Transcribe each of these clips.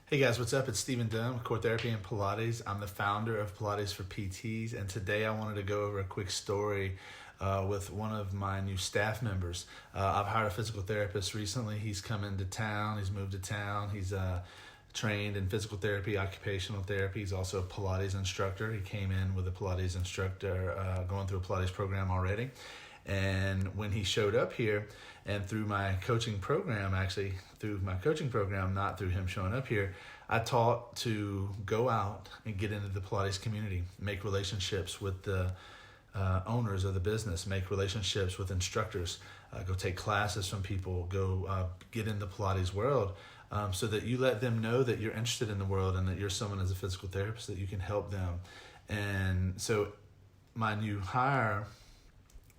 Hey guys, what's up? It's Stephen Dunn with Core Therapy and Pilates. I'm the founder of Pilates for PTs, and today I wanted to go over a quick story with one of my new staff members. I've hired a physical therapist recently. He's come into town. He's moved to town. He's trained in physical therapy, occupational therapy. He's also a Pilates instructor. He came in with a Pilates instructor, going through a Pilates program already. And when he showed up here, and through my coaching program, not through him showing up here, I taught to go out and get into the Pilates community, make relationships with the owners of the business, make relationships with instructors, go take classes from people, go get in the Pilates world, so that you let them know that you're interested in the world and that you're someone as a physical therapist that you can help them. And so my new hire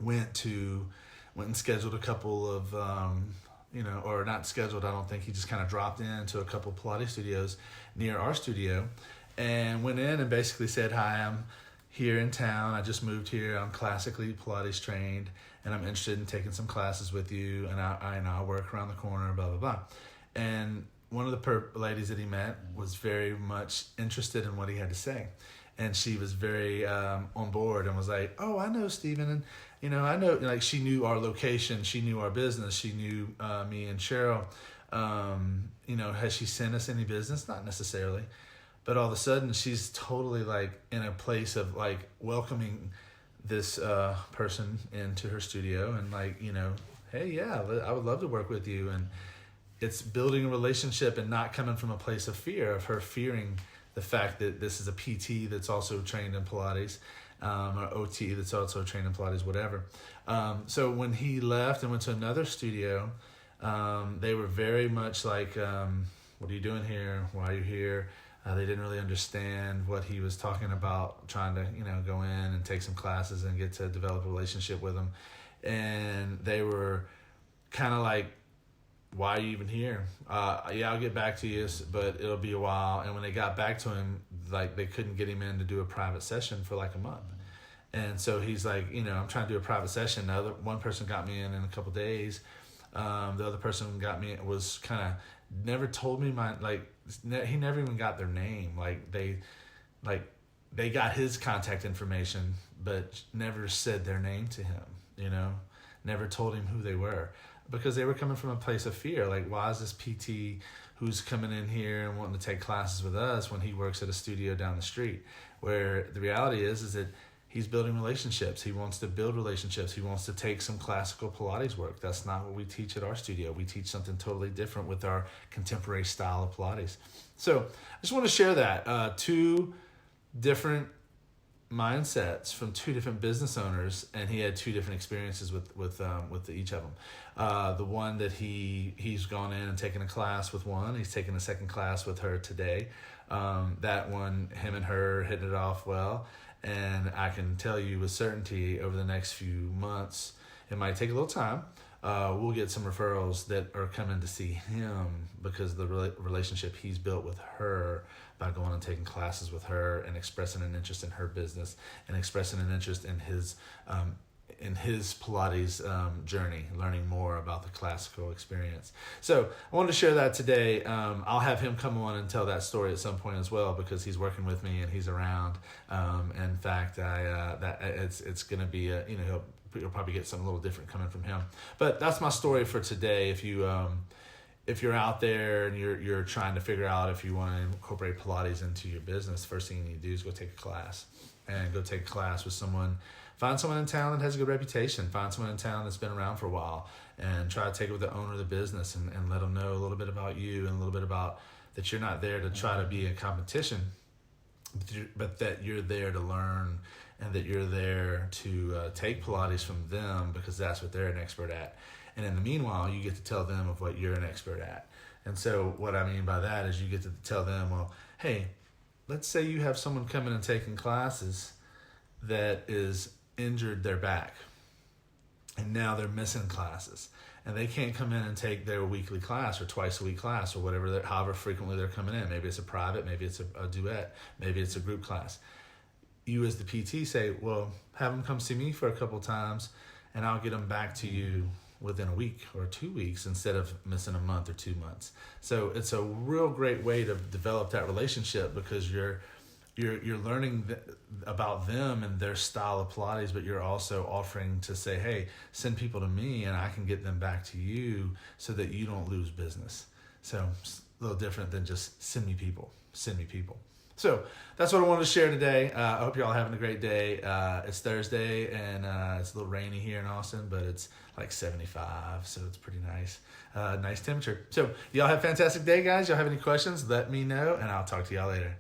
went and scheduled a couple of, or not scheduled, I don't think. He just kind of dropped into a couple of Pilates studios near our studio and went in and basically said, "Hi, I'm here in town. I just moved here. I'm classically Pilates trained and I'm interested in taking some classes with you. And I work around the corner, blah, blah, blah." And one of the ladies that he met was very much interested in what he had to say. And she was very on board and was like, "Oh, I know Stephen. And, I know," like she knew our location. She knew our business. She knew me and Cheryl. Has she sent us any business? Not necessarily. But all of a sudden, she's totally like in a place of like welcoming this person into her studio and like, "Hey, yeah, I would love to work with you." And it's building a relationship and not coming from a place of fear, of her fearing the fact that this is a PT that's also trained in Pilates, or OT that's also trained in Pilates, whatever. So when he left and went to another studio, they were very much like, "What are you doing here? Why are you here?" They didn't really understand what he was talking about, trying to, go in and take some classes and get to develop a relationship with him. And they were kind of like, "Why are you even here? Yeah, I'll get back to you, but it'll be a while." And when they got back to him, like they couldn't get him in to do a private session for like a month. And so he's like, "I'm trying to do a private session." One person got me in a couple days. The other person was kind of never told me he never even got their name. They got his contact information, but never said their name to him, never told him who they were. Because they were coming from a place of fear. Like, why is this PT who's coming in here and wanting to take classes with us when he works at a studio down the street? Where the reality is that he's building relationships. He wants to build relationships. He wants to take some classical Pilates work. That's not what we teach at our studio. We teach something totally different with our contemporary style of Pilates. So I just want to share that. Two different mindsets from two different business owners, and he had two different experiences with each of them. The one that he's gone in and taken a class with one, he's taken a second class with her today. That one, him and her hitting it off well, and I can tell you with certainty over the next few months, it might take a little time. We'll get some referrals that are coming to see him because of the relationship he's built with her by going and taking classes with her and expressing an interest in her business and expressing an interest in his Pilates journey, learning more about the classical experience. So I wanted to share that today. I'll have him come on and tell that story at some point as well because he's working with me and he's around. In fact, it's going to be you'll probably get something a little different coming from him. But that's my story for today. If you're out there and you're trying to figure out if you want to incorporate Pilates into your business, first thing you need to do is go take a class. And go take a class with someone. Find someone in town that has a good reputation. Find someone in town that's been around for a while. And try to take it with the owner of the business and let them know a little bit about you and a little bit about that you're not there to try to be in competition, but that you're there to learn and that you're there to take Pilates from them because that's what they're an expert at. And in the meanwhile, you get to tell them of what you're an expert at. And so what I mean by that is you get to tell them, well, hey, let's say you have someone coming and taking classes that is injured their back and now they're missing classes and they can't come in and take their weekly class or twice a week class or whatever, however frequently they're coming in. Maybe it's a private, maybe it's a duet, maybe it's a group class. You as the PT say, well, have them come see me for a couple times and I'll get them back to you within a week or 2 weeks instead of missing a month or 2 months. So it's a real great way to develop that relationship, because you're learning about them and their style of Pilates, but you're also offering to say, hey, send people to me and I can get them back to you so that you don't lose business. So it's a little different than just send me people. So that's what I wanted to share today. I hope you're all having a great day. It's Thursday and it's a little rainy here in Austin, but it's like 75, so it's pretty nice. Nice temperature. So y'all have a fantastic day, guys. Y'all have any questions, let me know, and I'll talk to y'all later.